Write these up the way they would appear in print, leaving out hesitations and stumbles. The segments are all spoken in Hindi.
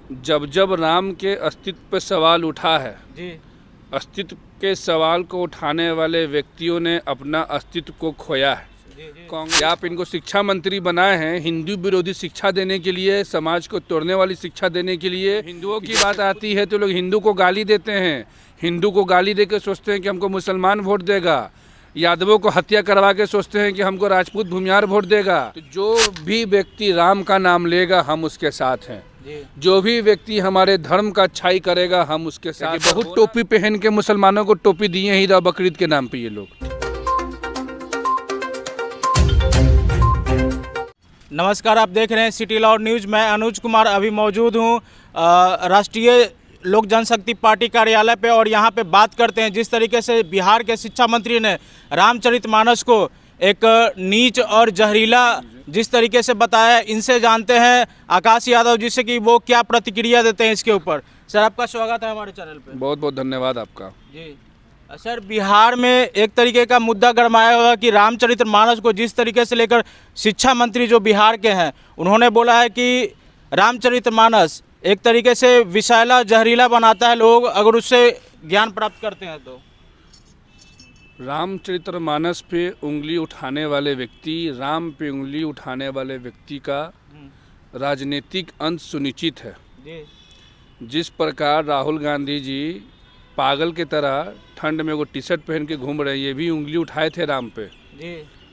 जब जब राम के अस्तित्व पर सवाल उठा है जी अस्तित्व के सवाल को उठाने वाले व्यक्तियों ने अपना अस्तित्व को खोया है। कांग्रेस आप इनको शिक्षा मंत्री बनाए हैं हिंदू विरोधी शिक्षा देने के लिए, समाज को तोड़ने वाली शिक्षा देने के लिए। हिंदुओं की बात आती है तो लोग हिंदू को गाली देते हैं, हिंदू को गाली देकर सोचते हैं कि हमको मुसलमान वोट देगा, यादवों को हत्या करवा के सोचते हैं कि हमको राजपूत भूमियार वोट देगा। तो जो भी व्यक्ति राम का नाम लेगा हम उसके साथ हैं, जो भी व्यक्ति हमारे धर्म का अच्छाई करेगा हम उसके साथ। बहुत टोपी पहन के मुसलमानों को टोपी दिए ईद और बकरीद के नाम पे ये लोग। नमस्कार, आप देख रहे हैं सिटी लाउड न्यूज़। मैं अनुज कुमार अभी मौजूद हूँ राष्ट्रीय लोक जनशक्ति पार्टी कार्यालय पे और यहाँ पे बात करते हैं जिस तरीके से बिहार के शिक्षा मंत्री ने रामचरितमानस को एक नीच और जहरीला जिस तरीके से बताया। इनसे जानते हैं आकाश यादव जिससे कि वो क्या प्रतिक्रिया देते हैं इसके ऊपर। सर, आपका स्वागत है हमारे चैनल पे। बहुत बहुत धन्यवाद आपका। जी सर, बिहार में एक तरीके का मुद्दा गरमाया हुआ कि रामचरितमानस को जिस तरीके से लेकर शिक्षा मंत्री जो बिहार के हैं उन्होंने बोला है कि रामचरितमानस एक तरीके से विषैला जहरीला बनाता है लोग अगर उससे ज्ञान प्राप्त करते हैं तो। रामचरितमानस पे उंगली उठाने वाले व्यक्ति, राम पे उंगली उठाने वाले व्यक्ति का राजनीतिक अंत सुनिश्चित है। जिस प्रकार राहुल गांधी जी पागल के तरह ठंड में वो टी शर्ट पहन के घूम रहे हैं, ये भी उंगली उठाए थे राम पे।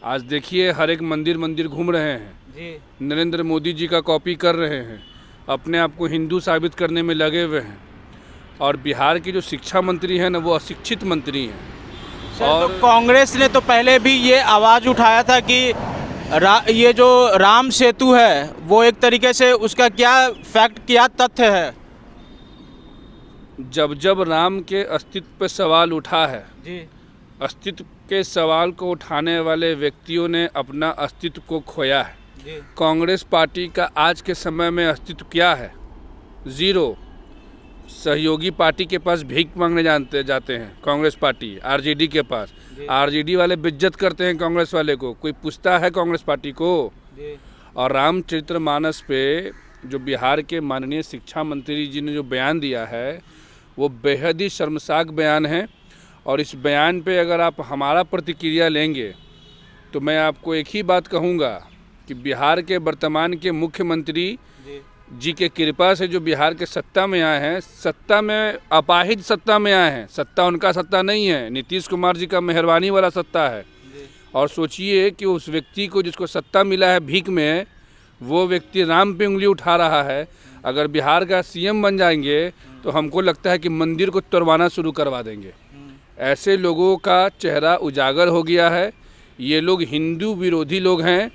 आज देखिए हर एक मंदिर घूम रहे हैं, नरेंद्र मोदी जी का कॉपी कर रहे हैं, अपने आप को हिंदू साबित करने में लगे हुए हैं। और बिहार की जो शिक्षा मंत्री हैं ना वो अशिक्षित मंत्री हैं। और तो कांग्रेस ने तो पहले भी ये आवाज़ उठाया था कि ये जो राम सेतु है वो एक तरीके से उसका क्या फैक्ट, क्या तथ्य है। जब जब राम के अस्तित्व पर सवाल उठा है अस्तित्व के सवाल को उठाने वाले व्यक्तियों ने अपना अस्तित्व को खोया है। कांग्रेस पार्टी का आज के समय में अस्तित्व क्या है? ज़ीरो। सहयोगी पार्टी के पास भीख मांगने जाते हैं कांग्रेस पार्टी, आरजेडी के पास। आरजेडी वाले बेइज्जत करते हैं कांग्रेस वाले को, कोई पूछता है कांग्रेस पार्टी को? और रामचरितमानस पे जो बिहार के माननीय शिक्षा मंत्री जी ने जो बयान दिया है वो बेहद ही शर्मसार बयान है। और इस बयान पे अगर आप हमारा प्रतिक्रिया लेंगे तो मैं आपको एक ही बात कहूँगा कि बिहार के वर्तमान के मुख्यमंत्री जी के कृपा से जो बिहार के सत्ता में आए हैं, सत्ता में अपाहिज सत्ता में आए हैं। सत्ता उनका सत्ता नहीं है, नीतीश कुमार जी का मेहरबानी वाला सत्ता है। और सोचिए कि उस व्यक्ति को जिसको सत्ता मिला है भीख में, वो व्यक्ति राम पे उंगली उठा रहा है। अगर बिहार का सीएम बन जाएंगे तो हमको लगता है कि मंदिर को तोड़वाना शुरू करवा देंगे। ऐसे लोगों का चेहरा उजागर हो गया है। ये लोग हिंदू विरोधी लोग हैं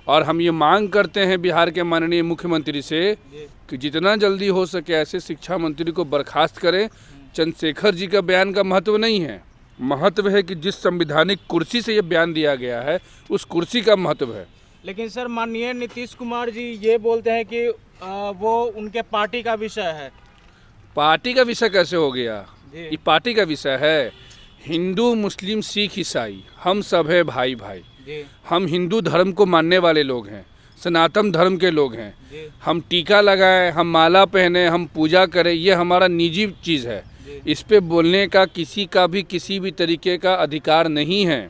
और हम ये मांग करते हैं बिहार के माननीय मुख्यमंत्री से कि जितना जल्दी हो सके ऐसे शिक्षा मंत्री को बर्खास्त करें। चंद्रशेखर जी का बयान का महत्व नहीं है, महत्व है कि जिस संवैधानिक कुर्सी से ये बयान दिया गया है उस कुर्सी का महत्व है। लेकिन सर, माननीय नीतीश कुमार जी ये बोलते हैं कि वो उनके पार्टी का विषय है। पार्टी का विषय कैसे हो गया? ये पार्टी का विषय है। हिंदू, मुस्लिम, सिख, ईसाई हम सब है भाई भाई। हम हिंदू धर्म को मानने वाले लोग हैं, सनातन धर्म के लोग हैं। हम टीका लगाएं, हम माला पहने, हम पूजा करें, ये हमारा निजी चीज़ है। इस पे बोलने का किसी का भी किसी भी तरीके का अधिकार नहीं है।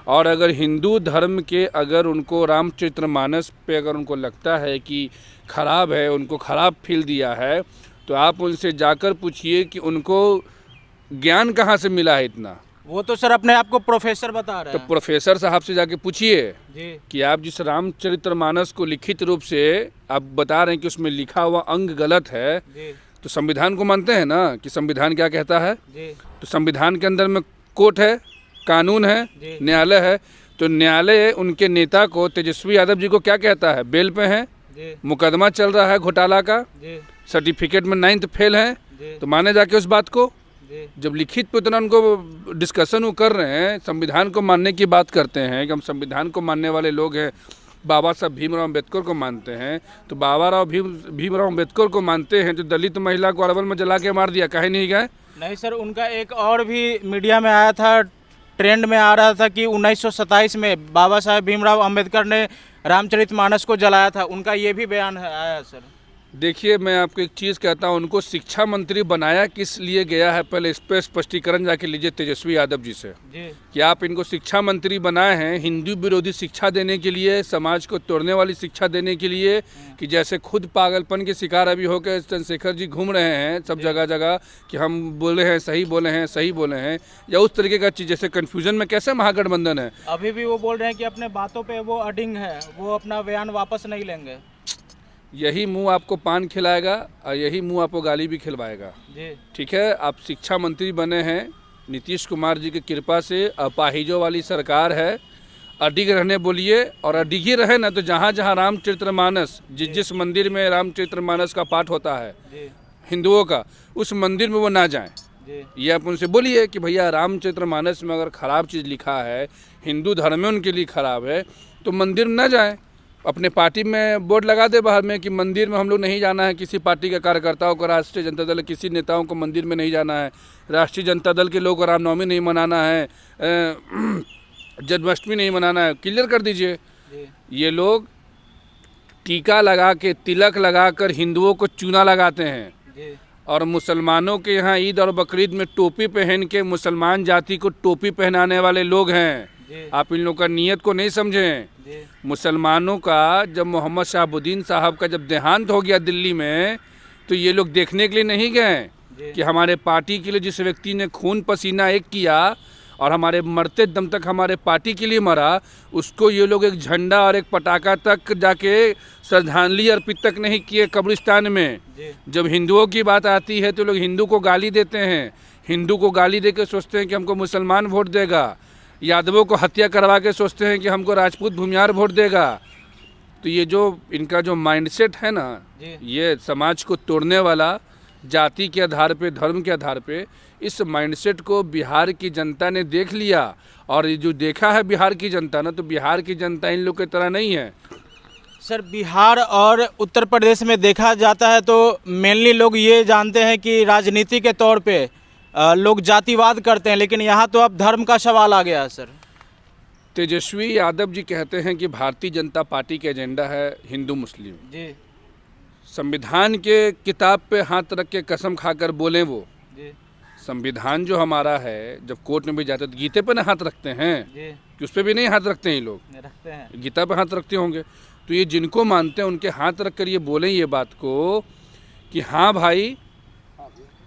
और अगर हिंदू धर्म के अगर उनको रामचरितमानस पे अगर उनको लगता है कि खराब है, उनको खराब फील दिया है, तो आप उनसे जाकर पूछिए कि उनको ज्ञान कहाँ से मिला है इतना। वो तो सर अपने आप को प्रोफेसर बता रहे हैं। तो प्रोफेसर साहब से जाके पूछिए कि आप जिस रामचरितमानस को लिखित रूप से आप बता रहे हैं कि उसमें लिखा हुआ अंग गलत है, तो संविधान को मानते हैं ना कि संविधान क्या कहता है? तो संविधान के अंदर में कोर्ट है, कानून है, न्यायालय है। तो न्यायालय उनके नेता को, तेजस्वी यादव जी को क्या कहता है? बेल पे हैं, मुकदमा चल रहा है घोटाला का, सर्टिफिकेट में 9th फेल है, तो माने जाके उस बात को। जब लिखित पे उतना उनको डिस्कशन वो कर रहे हैं, संविधान को मानने की बात करते हैं कि हम संविधान को मानने वाले लोग हैं, बाबा साहब भीमराव अम्बेडकर को मानते हैं, तो भीमराव अम्बेडकर को मानते हैं, तो दलित महिला को अरवल में जला के मार दिया, कहीं नहीं गए? नहीं सर, उनका एक और भी मीडिया में आया था, ट्रेंड में आ रहा था कि 1927 में बाबा साहब भीमराव अम्बेडकर ने रामचरितमानस को जलाया था, उनका ये भी बयान आया सर। देखिए, मैं आपको एक चीज़ कहता हूँ, उनको शिक्षा मंत्री बनाया किस लिए गया है, पहले इस पर स्पष्टीकरण जाके लीजिए तेजस्वी यादव जी से कि आप इनको शिक्षा मंत्री बनाए हैं हिंदू विरोधी शिक्षा देने के लिए, समाज को तोड़ने वाली शिक्षा देने के लिए, कि जैसे खुद पागलपन के शिकार अभी होकर चंद्रशेखर जी घूम रहे हैं सब जगह जगह कि हम बोले हैं सही बोले हैं सही बोले हैं, या उस तरीके का चीज़ जैसे कन्फ्यूजन में कैसे महागठबंधन है। अभी भी वो बोल रहे हैं कि अपने बातों पे वो अडिंग है, वो अपना बयान वापस नहीं लेंगे। यही मुंह आपको पान खिलाएगा और यही मुंह आपको गाली भी खिलवाएगा जी। ठीक है, आप शिक्षा मंत्री बने हैं नीतीश कुमार जी की कृपा से, अपाहिजों वाली सरकार है, अडिग रहने बोलिए, और अडिग ही रहे ना तो जहाँ जहाँ रामचरितमानस, जिस मंदिर में रामचरितमानस का पाठ होता है हिंदुओं का, उस मंदिर में वो ना जाएं। ये आप उनसे बोलिए कि भैया रामचरितमानस में अगर ख़राब चीज़ लिखा है, हिंदू धर्म में उनके लिए ख़राब है, तो मंदिर में ना जाएं। अपने पार्टी में बोर्ड लगा दे बाहर में कि मंदिर में हम लोग नहीं जाना है, किसी पार्टी के कार्यकर्ताओं को, राष्ट्रीय जनता दल किसी नेताओं को मंदिर में नहीं जाना है, राष्ट्रीय जनता दल के लोगों को रामनवमी नहीं मनाना है, जन्माष्टमी नहीं मनाना है, क्लियर कर दीजिए। ये लोग टीका लगा के, तिलक लगा कर हिंदुओं को चूना लगाते हैं, और मुसलमानों के यहाँ ईद और बकरीद में टोपी पहन के मुसलमान जाति को टोपी पहनाने वाले लोग हैं। आप इन लोगों का नीयत को नहीं समझें। मुसलमानों का जब मोहम्मद शहाबुद्दीन साहब का जब देहांत हो गया दिल्ली में, तो ये लोग देखने के लिए नहीं गए कि हमारे पार्टी के लिए जिस व्यक्ति ने खून पसीना एक किया और हमारे मरते दम तक हमारे पार्टी के लिए मरा, उसको ये लोग एक झंडा और एक पटाखा तक जाके श्रद्धांजलि अर्पित तक नहीं किए कब्रिस्तान में। जब हिंदुओं की बात आती है तो लोग हिंदू को गाली देते हैं, हिंदू को गाली दे के सोचते हैं कि हमको मुसलमान वोट देगा, यादवों को हत्या करवा के सोचते हैं कि हमको राजपूत भूमियार वोट देगा। तो ये जो इनका जो माइंडसेट है ना, ये समाज को तोड़ने वाला, जाति के आधार पे, धर्म के आधार पे, इस माइंडसेट को बिहार की जनता ने देख लिया। और ये जो देखा है बिहार की जनता ना, तो बिहार की जनता इन लोग की तरह नहीं है। सर, बिहार और उत्तर प्रदेश में देखा जाता है तो मेनली लोग ये जानते हैं कि राजनीति के तौर पे लोग जातिवाद करते हैं, लेकिन यहाँ तो अब धर्म का सवाल आ गया है। सर, तेजस्वी यादव जी कहते हैं कि भारतीय जनता पार्टी का एजेंडा है हिंदू मुस्लिम जी। संविधान के किताब पे हाथ रख के कसम खाकर बोले वो जी। संविधान जो हमारा है, जब कोर्ट में भी जाते तो गीते पे ना हाथ रखते हैं जी, कि उस पर भी नहीं हाथ रखते हैं ये लोग, रखते हैं, गीता पे हाथ रखते होंगे। तो ये जिनको मानते हैं उनके हाथ रख कर ये बोलें ये बात को कि हाँ भाई,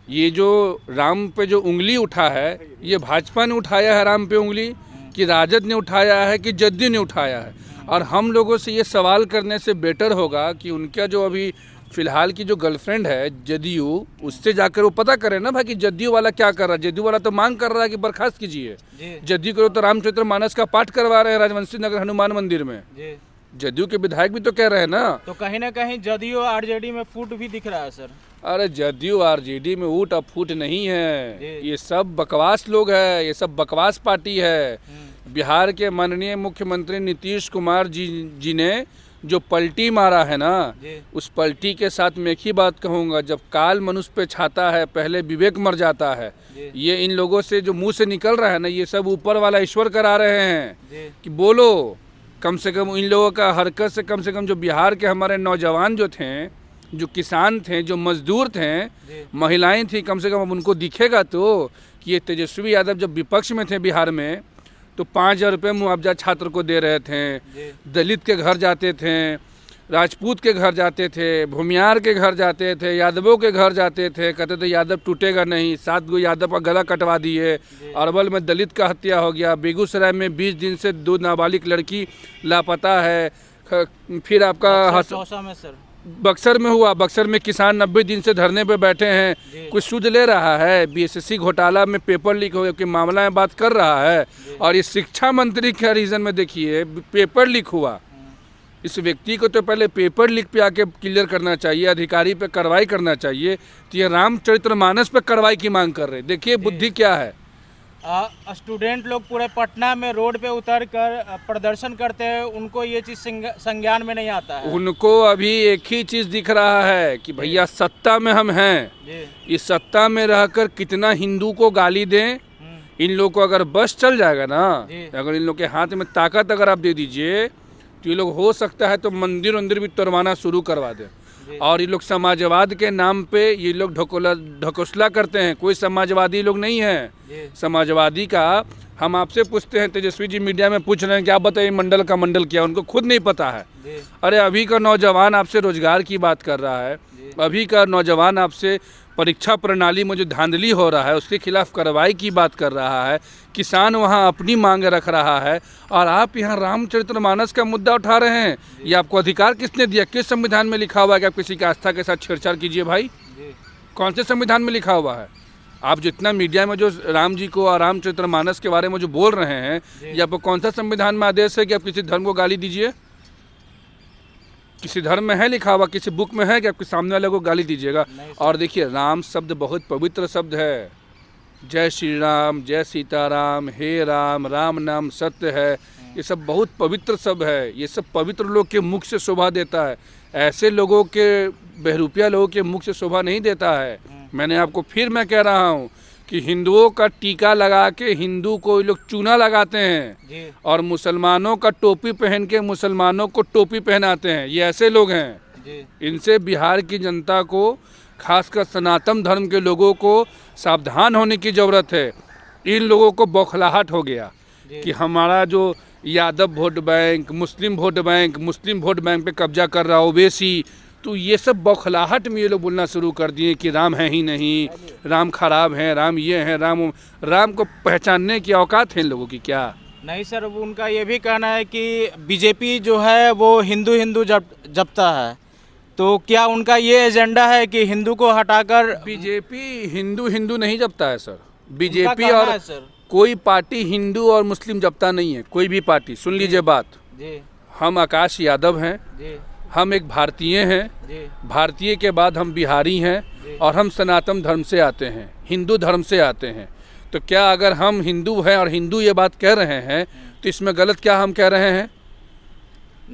ये जो राम पे जो उंगली उठा है, ये भाजपा ने उठाया है राम पे उंगली, कि राजद ने उठाया है, कि जदयू ने उठाया है। और हम लोगों से ये सवाल करने से बेटर होगा कि उनका जो अभी फिलहाल की जो गर्लफ्रेंड है जदयू, उससे जाकर वो पता करें ना भाई कि जदयू वाला क्या कर रहा है। जदयू वाला तो मांग कर रहा है कि बर्खास्त कीजिए, जदयू को तो रामचरितमानस का पाठ करवा रहे हैं राजवंशी नगर हनुमान मंदिर में। जदयू के विधायक भी तो कह रहे हैं ना। तो कहीं ना कहीं जदयू आरजेडी में फूट भी दिख रहा है। सर, अरे जदयू आरजेडी में ऊट और फूट नहीं है, ये सब बकवास लोग हैं, ये सब बकवास पार्टी है। बिहार के माननीय मुख्यमंत्री नीतीश कुमार जी ने जो पलटी मारा है ना, उस पलटी के साथ मैं एक ही बात कहूँगा, जब काल मनुष्य पे छाता है पहले विवेक मर जाता है। ये इन लोगों से जो मुंह से निकल रहा है ना, ये सब ऊपर वाला ईश्वर करा रहे हैं कि बोलो। कम से कम इन लोगों का हरकत से कम जो बिहार के हमारे नौजवान जो थे, जो किसान थे, जो मजदूर थे, महिलाएं थी, कम से कम उनको दिखेगा तो कि ये तेजस्वी यादव जब विपक्ष में थे बिहार में, तो 5,000 रुपये मुआवजा छात्र को दे रहे थे, दलित के घर जाते थे, राजपूत के घर जाते थे, भूमियार के घर जाते थे, यादवों के घर जाते थे, कहते थे यादव टूटेगा नहीं। 7 गो यादव का गला कटवा दिए। अरवल में दलित का हत्या हो गया। बेगूसराय में 20 दिन से 2 नाबालिग लड़की लापता है। फिर आपका बक्सर में हुआ, बक्सर में किसान 90 दिन से धरने पे बैठे हैं, कुछ सूद ले रहा है। बीएसएससी घोटाला में पेपर लीक हो के मामला में बात कर रहा है, और ये शिक्षा मंत्री के रीजन में देखिए पेपर लीक हुआ। इस व्यक्ति को तो पहले पेपर लीक पे आके क्लियर करना चाहिए, अधिकारी पे कार्रवाई करना चाहिए। तो ये रामचरितमानस पे कार्रवाई की मांग कर रहे, देखिए बुद्धि क्या है। स्टूडेंट लोग पूरे पटना में रोड पे उतर कर प्रदर्शन करते हैं, उनको ये चीज़ संज्ञान में नहीं आता है। उनको अभी एक ही चीज़ दिख रहा है कि भैया सत्ता में हम हैं, इस सत्ता में रहकर कितना हिंदू को गाली दें। इन लोग को अगर बस चल जाएगा ना, अगर इन लोग के हाथ में ताकत अगर आप दे दीजिए, तो ये लोग हो सकता है तो मंदिर भी तोड़वाना शुरू करवा दें। और ये लोग समाजवाद के नाम पे ये लोग ढकोसला करते हैं। कोई समाजवादी लोग नहीं है। समाजवादी का हम आपसे पूछते हैं, तेजस्वी जी मीडिया में पूछ रहे हैं कि आप बताइए मंडल का मंडल क्या, उनको खुद नहीं पता है। अरे अभी का नौजवान आपसे रोजगार की बात कर रहा है, अभी का नौजवान आपसे परीक्षा प्रणाली में जो धांधली हो रहा है उसके खिलाफ कार्रवाई की बात कर रहा है। किसान वहाँ अपनी मांग रख रहा है और आप यहाँ रामचरितमानस का मुद्दा उठा रहे हैं। ये आपको अधिकार किसने दिया? किस संविधान में लिखा हुआ है कि आप किसी की आस्था के साथ छेड़छाड़ कीजिए? भाई कौन से संविधान में लिखा हुआ है? आप जितना मीडिया में जो राम जी को और रामचरितमानस के बारे में जो बोल रहे हैं, ये आपको कौन सा संविधान में आदेश है कि आप किसी धर्म को गाली दीजिए? किसी धर्म में है लिखा हुआ, किसी बुक में है कि आपके सामने वाले को गाली दीजिएगा? और देखिए, राम शब्द बहुत पवित्र शब्द है। जय श्री राम, जय सीताराम, हे राम, राम नाम सत्य है, ये सब बहुत पवित्र शब्द है। ये सब पवित्र लोग के मुख से शोभा देता है, ऐसे लोगों के, बहरूपिया लोगों के मुख से शोभा नहीं देता है। मैंने आपको फिर मैं कह रहा हूँ कि हिंदुओं का टीका लगा के हिंदू को लोग चूना लगाते हैं और मुसलमानों का टोपी पहन के मुसलमानों को टोपी पहनाते हैं। ये ऐसे लोग हैं। इनसे बिहार की जनता को, खासकर सनातन धर्म के लोगों को सावधान होने की ज़रूरत है। इन लोगों को बौखलाहट हो गया कि हमारा जो यादव वोट बैंक, मुस्लिम वोट बैंक पे कब्जा कर रहा ओवैसी, तो ये सब बौखलाहट में ये लोग बोलना शुरू कर दिए कि राम है ही नहीं, राम खराब है, राम ये है, राम को पहचानने की औकात है इन लोगों की क्या? नहीं सर, उनका ये भी कहना है कि बीजेपी जो है वो हिंदू जपता है, तो क्या उनका ये एजेंडा है कि हिंदू को हटाकर? बीजेपी हिंदू नहीं जपता है सर। बीजेपी और कोई पार्टी हिंदू और मुस्लिम जपता नहीं है, कोई भी पार्टी। सुन लीजिए बात, हम आकाश यादव हैं, हम एक भारतीय हैं, भारतीय के बाद हम बिहारी हैं और हम सनातन धर्म से आते हैं, हिंदू धर्म से आते हैं। तो क्या अगर हम हिंदू हैं और हिंदू ये बात कह रहे हैं तो इसमें गलत क्या हम कह रहे हैं?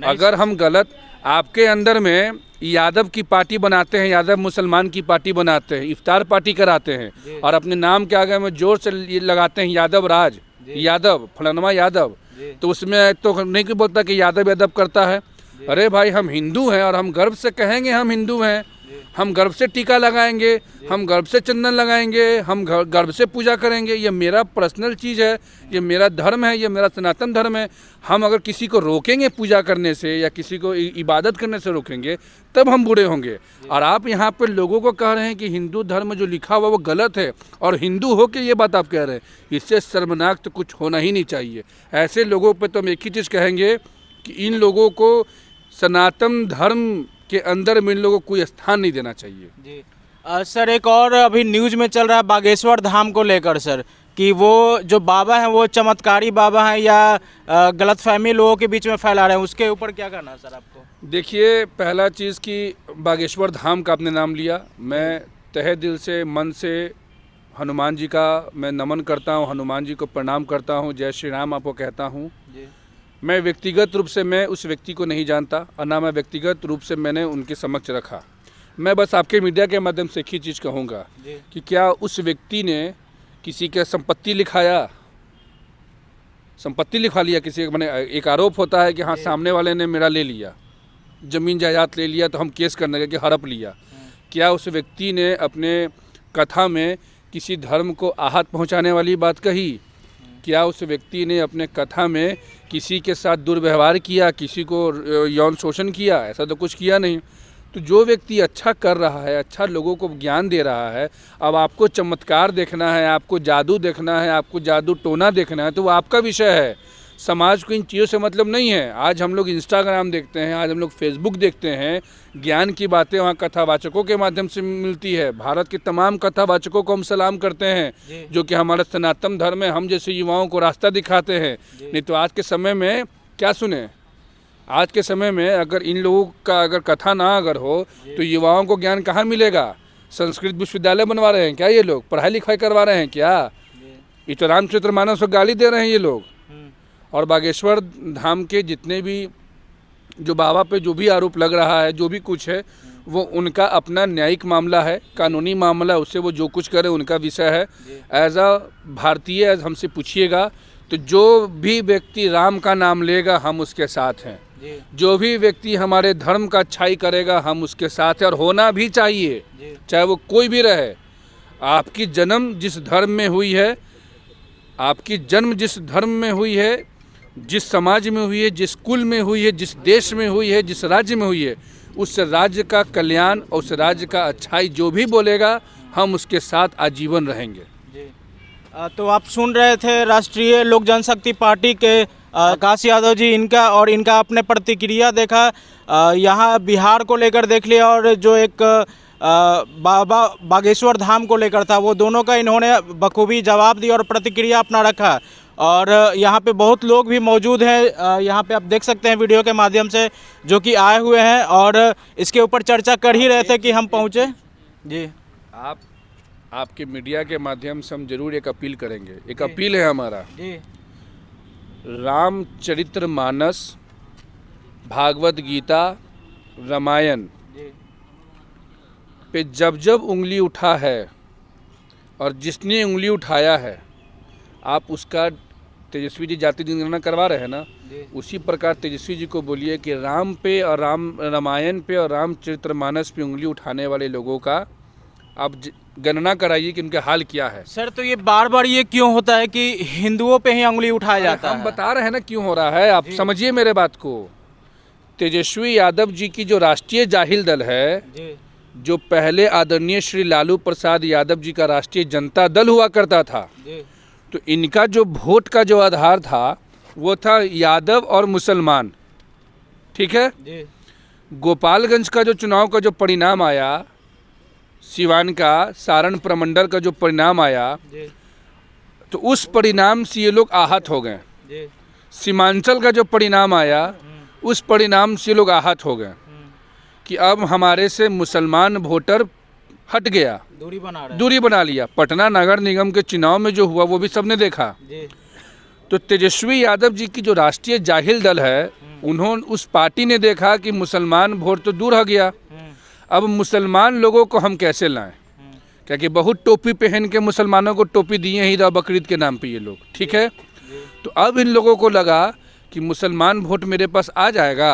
अगर हम गलत, आपके अंदर में यादव की पार्टी बनाते हैं, यादव मुसलमान की पार्टी बनाते हैं, इफ्तार पार्टी कराते हैं और अपने नाम के आगे में जोर से लगाते हैं यादव राज, यादव फलाना यादव, तो उसमें तो नहीं कोई बोलता कि यादव करता है। अरे भाई, हम हिंदू हैं और हम गर्व से कहेंगे हम हिंदू हैं, हम गर्व से टीका लगाएंगे, हम गर्व से चंदन लगाएंगे, हम गर्व से पूजा करेंगे। ये मेरा पर्सनल चीज़ है, ये मेरा धर्म है, ये मेरा सनातन धर्म है। हम अगर किसी को रोकेंगे पूजा करने से या किसी को इबादत करने से रोकेंगे तब हम बुरे होंगे। और आप यहाँ पे लोगों को कह रहे हैं कि हिंदू धर्म जो लिखा हुआ वो गलत है और हिंदू हो के ये बात आप कह रहे हैं, इससे शर्मनाक तो कुछ होना ही नहीं चाहिए। ऐसे लोगों पर तो हम एक ही चीज़ कहेंगे कि इन लोगों को सनातन धर्म के अंदर में इन लोगों को कोई स्थान नहीं देना चाहिए। जी सर, एक और अभी न्यूज़ में चल रहा है बागेश्वर धाम को लेकर सर, कि वो जो बाबा हैं वो चमत्कारी बाबा हैं या गलतफहमी लोगों के बीच में फैला रहे हैं, उसके ऊपर क्या कहना है सर आपको? देखिए, पहला चीज़ कि बागेश्वर धाम का आपने नाम लिया, मैं तहे दिल से, मन से हनुमान जी का मैं नमन करता हूँ, हनुमान जी को प्रणाम करता हूँ, जय श्री राम आपको कहता हूँ। मैं व्यक्तिगत रूप से मैं उस व्यक्ति को नहीं जानता और ना मैं व्यक्तिगत रूप से मैंने उनके समक्ष रखा। मैं बस आपके मीडिया के माध्यम से एक ही चीज़ कहूँगा कि क्या उस व्यक्ति ने किसी के संपत्ति लिखा लिया किसी, मैंने एक आरोप होता है कि हाँ सामने वाले ने मेरा ले लिया, ज़मीन जायदाद ले लिया तो हम केस करने लगे कि हड़प लिया। क्या उस व्यक्ति ने अपने कथा में किसी धर्म को आहत पहुँचाने वाली बात कही? क्या उस व्यक्ति ने अपने कथा में किसी के साथ दुर्व्यवहार किया, किसी को यौन शोषण किया? ऐसा तो कुछ किया नहीं। तो जो व्यक्ति अच्छा कर रहा है, अच्छा लोगों को ज्ञान दे रहा है, अब आपको चमत्कार देखना है, आपको जादू देखना है, आपको जादू टोना देखना है, तो वो आपका विषय है। समाज को इन चीज़ों से मतलब नहीं है। आज हम लोग इंस्टाग्राम देखते हैं, आज हम लोग फेसबुक देखते हैं, ज्ञान की बातें वहाँ कथावाचकों के माध्यम से मिलती है। भारत के तमाम कथावाचकों को हम सलाम करते हैं जो कि हमारा सनातन धर्म है, हम जैसे युवाओं को रास्ता दिखाते हैं। नहीं तो आज के समय में क्या सुने, आज के समय में अगर इन लोगों का अगर कथा ना अगर हो तो युवाओं को ज्ञान कहाँ मिलेगा? संस्कृत विश्वविद्यालय बनवा रहे हैं क्या ये लोग? पढ़ाई लिखाई करवा रहे हैं क्या? ये तो रामचरितमानस को गाली दे रहे हैं ये लोग। और बागेश्वर धाम के जितने भी जो बाबा पे जो भी आरोप लग रहा है, जो भी कुछ है, वो उनका अपना न्यायिक मामला है, कानूनी मामला, उससे वो जो कुछ करे उनका विषय है। एज अ भारतीय हमसे पूछिएगा तो जो भी व्यक्ति राम का नाम लेगा हम उसके साथ हैं। जो भी व्यक्ति हमारे धर्म का अच्छाई करेगा हम उसके साथ हैं, और होना भी चाहिए, चाहे वो कोई भी रहे। आपकी जन्म जिस धर्म में हुई है, आपकी जन्म जिस धर्म में हुई है, जिस समाज में हुई है, जिस कुल में हुई है, जिस देश में हुई है, जिस राज्य में हुई है, उस राज्य का कल्याण और उस राज्य का अच्छाई जो भी बोलेगा हम उसके साथ आजीवन रहेंगे। तो आप सुन रहे थे राष्ट्रीय लोक जनशक्ति पार्टी के आकाश यादव जी, इनका आपने प्रतिक्रिया देखा। यहाँ बिहार को लेकर देख लिया, और जो एक बाबा बागेश्वर धाम को लेकर था, वो दोनों का इन्होंने बखूबी जवाब दिया और प्रतिक्रिया अपना रखा। और यहाँ पे बहुत लोग भी मौजूद हैं, यहाँ पे आप देख सकते हैं वीडियो के माध्यम से, जो कि आए हुए हैं और इसके ऊपर चर्चा कर ही रहे थे कि हम पहुँचे। जी, आपके मीडिया के माध्यम से हम जरूर एक अपील करेंगे। एक अपील है हमारा जी, रामचरितमानस, भागवत गीता, रामायण पे जब जब उंगली उठा है और जिसने उंगली उठाया है, आप उसका तेजस्वी जी जाति जनगणना करवा रहे हैं ना, उसी प्रकार तेजस्वी जी को बोलिए कि राम पे और रामायण पे और रामचरितमानस पे उंगली उठाने वाले लोगों का आप गणना कराइए कि उनका हाल क्या है। सर, तो ये बार बार ये क्यों होता है कि हिंदुओं पे ही उंगली उठाया जाता है? हम बता रहे हैं ना क्यों हो रहा है, आप समझिए मेरे बात को। तेजस्वी यादव जी की जो राष्ट्रीय जाहिल दल है, जो पहले आदरणीय श्री लालू प्रसाद यादव जी का राष्ट्रीय जनता दल हुआ करता था, तो इनका जो वोट का जो आधार था वो था यादव और मुसलमान, ठीक है। गोपालगंज का जो चुनाव का जो परिणाम आया, सिवान का सारण प्रमंडल का जो परिणाम आया, तो उस परिणाम से ये लोग आहत हो गए। सीमांचल का जो परिणाम आया, उस परिणाम से लोग आहत हो गए कि अब हमारे से मुसलमान वोटर हट गया, दूरी बना लिया। पटना नगर निगम के चुनाव में जो हुआ वो भी सबने देखा। तो तेजस्वी यादव जी की जो राष्ट्रीय जाहिल दल है, उन्होंने उस पार्टी ने देखा कि मुसलमान वोट तो दूर हो गया, अब मुसलमान लोगों को हम कैसे लाएं, क्योंकि बहुत टोपी पहन के मुसलमानों को टोपी दिए ईद और बकरीद के नाम पे ये लोग, ठीक है। तो अब इन लोगों को लगा कि मुसलमान वोट मेरे पास आ जाएगा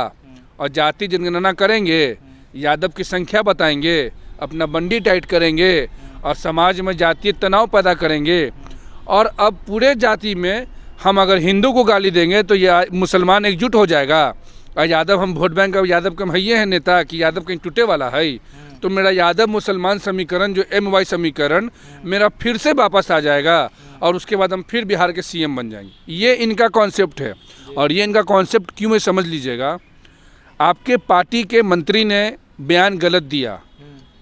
और जाति जनगणना करेंगे, यादव की संख्या बताएंगे, अपना बंडी टाइट करेंगे और समाज में जातीय तनाव पैदा करेंगे। और अब पूरे जाति में हम अगर हिंदू को गाली देंगे तो यह मुसलमान एकजुट हो जाएगा, और यादव हम वोट बैंक, यादव के भैया हैं नेता कि यादव कहीं टूटे वाला है, तो मेरा यादव मुसलमान समीकरण जो MY समीकरण मेरा फिर से वापस आ जाएगा और उसके बाद हम फिर बिहार के CM बन जाएंगे। ये इनका कॉन्सेप्ट है। और ये इनका कॉन्सेप्ट क्यों है समझ लीजिएगा। आपके पार्टी के मंत्री ने बयान गलत दिया,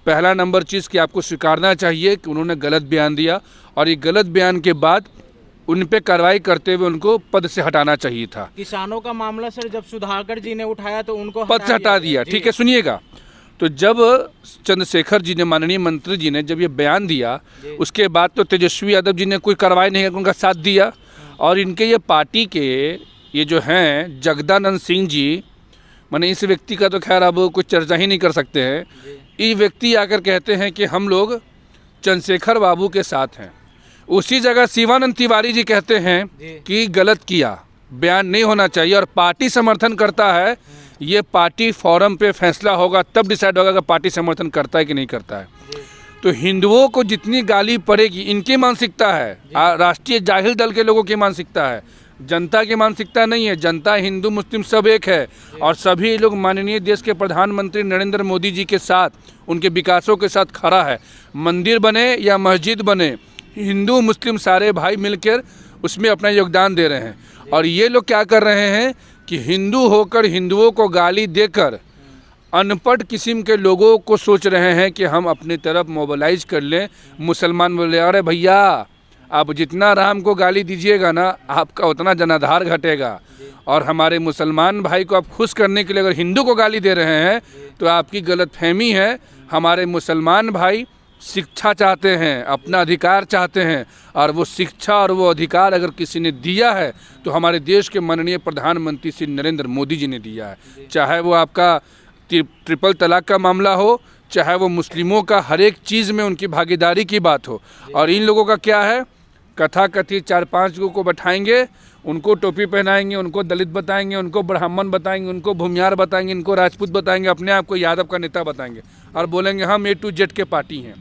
पहला नंबर चीज़ कि आपको स्वीकारना चाहिए कि उन्होंने गलत बयान दिया, और ये गलत बयान के बाद उन पे कार्रवाई करते हुए उनको पद से हटाना चाहिए था। किसानों का मामला सर जब सुधाकर जी ने उठाया तो उनको पद से हटा दिया, ठीक है। सुनिएगा, तो जब चंद्रशेखर जी ने, माननीय मंत्री जी ने जब ये बयान दिया, उसके बाद तो तेजस्वी यादव जी ने कोई कार्रवाई नहीं करके उनका साथ दिया। और इनके ये पार्टी के ये जो हैं जगदानंद सिंह जी, माने इस व्यक्ति का तो खैर अब कुछ चर्चा ही नहीं कर सकते हैं। ये व्यक्ति आकर कहते हैं कि हम लोग चंद्रशेखर बाबू के साथ हैं। उसी जगह शिवानंद तिवारी जी कहते हैं कि गलत किया, बयान नहीं होना चाहिए, और पार्टी समर्थन करता है। ये पार्टी फोरम पे फैसला होगा, तब डिसाइड होगा कि पार्टी समर्थन करता है कि नहीं करता है। तो हिंदुओं को जितनी गाली पड़ेगी, इनकी मानसिकता है, राष्ट्रीय जाहिल दल के लोगों की मानसिकता है, जनता की मानसिकता नहीं है। जनता हिंदू मुस्लिम सब एक है, और सभी लोग माननीय देश के प्रधानमंत्री नरेंद्र मोदी जी के साथ, उनके विकासों के साथ खड़ा है। मंदिर बने या मस्जिद बने, हिंदू मुस्लिम सारे भाई मिलकर उसमें अपना योगदान दे रहे हैं। और ये लोग क्या कर रहे हैं कि हिंदू होकर हिंदुओं को गाली देकर अनपढ़ किस्म के लोगों को सोच रहे हैं कि हम अपनी तरफ मोबिलाइज कर लें। मुसलमान बोले, अरे भैया आप जितना राम को गाली दीजिएगा ना, आपका उतना जनाधार घटेगा। और हमारे मुसलमान भाई को आप खुश करने के लिए अगर हिंदू को गाली दे रहे हैं तो आपकी गलतफहमी है। हमारे मुसलमान भाई शिक्षा चाहते हैं, अपना अधिकार चाहते हैं, और वो शिक्षा और वो अधिकार अगर किसी ने दिया है तो हमारे देश के माननीय प्रधानमंत्री श्री नरेंद्र मोदी जी ने दिया है। चाहे वो आपका ट्रिपल तलाक का मामला हो, चाहे वो मुस्लिमों का हर एक चीज़ में उनकी भागीदारी की बात हो। और इन लोगों का क्या है, कथाकथित 4-5 को बैठाएंगे, उनको टोपी पहनाएंगे, उनको दलित बताएंगे, उनको ब्राह्मण बताएंगे, उनको भूमियार बताएंगे, इनको राजपूत बताएंगे, अपने आप को यादव का नेता बताएंगे और बोलेंगे हम A to Z के पार्टी हैं।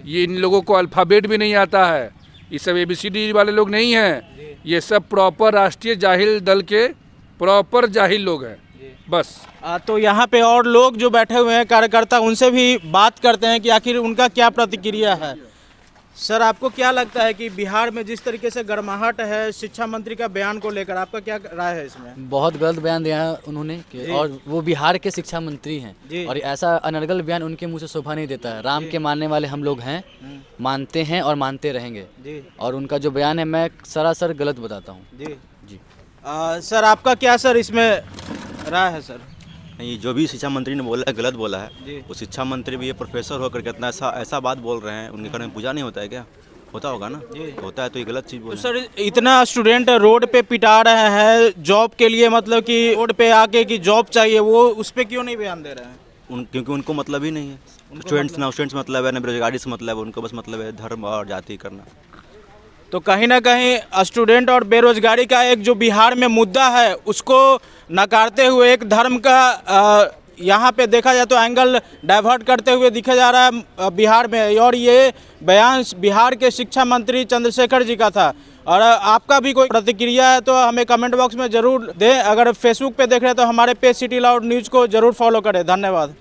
ये इन लोगों को अल्फ़ाबेट भी नहीं आता है, ये सब ABCD वाले लोग नहीं हैं, ये सब प्रॉपर राष्ट्रीय जाहिल दल के प्रॉपर जाहिल लोग हैं बस। तो यहाँ पे और लोग जो बैठे हुए हैं कार्यकर्ता, उनसे भी बात करते हैं कि आखिर उनका क्या प्रतिक्रिया है। सर, आपको क्या लगता है कि बिहार में जिस तरीके से गर्माहट है शिक्षा मंत्री का बयान को लेकर, आपका क्या राय है इसमें? बहुत गलत बयान दिया है उन्होंने और वो बिहार के शिक्षा मंत्री हैं और ऐसा अनर्गल बयान उनके मुंह से शोभा नहीं देता है। राम के मानने वाले हम लोग हैं, मानते हैं और मानते रहेंगे, और उनका जो बयान है मैं सरासर गलत बताता हूँ। जी। सर, आपका क्या सर इसमें राय है? सर, नहीं, जो भी शिक्षा मंत्री ने बोला है गलत बोला है। वो शिक्षा मंत्री भी ये प्रोफेसर होकर कितना ऐसा बात बोल रहे हैं, उनके घर में पूजा नहीं होता है क्या? होता होगा ना, होता है तो ये गलत चीज़ बोल। तो सर, इतना स्टूडेंट रोड पे पिटा रहे हैं जॉब के लिए, मतलब कि रोड पे आके कि जॉब चाहिए, वो उस पर क्यों नहीं बयान दे रहे हैं? क्योंकि उनको मतलब ही नहीं है। स्टूडेंट्स मतलब है ना, बेरोजगारी से मतलब है, उनको बस मतलब है धर्म और जाति करना। तो कहीं ना कहीं स्टूडेंट और बेरोजगारी का एक जो बिहार में मुद्दा है उसको नकारते हुए एक धर्म का यहाँ पे देखा जाए तो एंगल डाइवर्ट करते हुए दिखा जा रहा है बिहार में। और ये बयान बिहार के शिक्षा मंत्री चंद्रशेखर जी का था। और आपका भी कोई प्रतिक्रिया है तो हमें कमेंट बॉक्स में ज़रूर दें। अगर फेसबुक पे देख रहे हैं तो हमारे पेज सिटी लाउड न्यूज़ को ज़रूर फॉलो करें। धन्यवाद।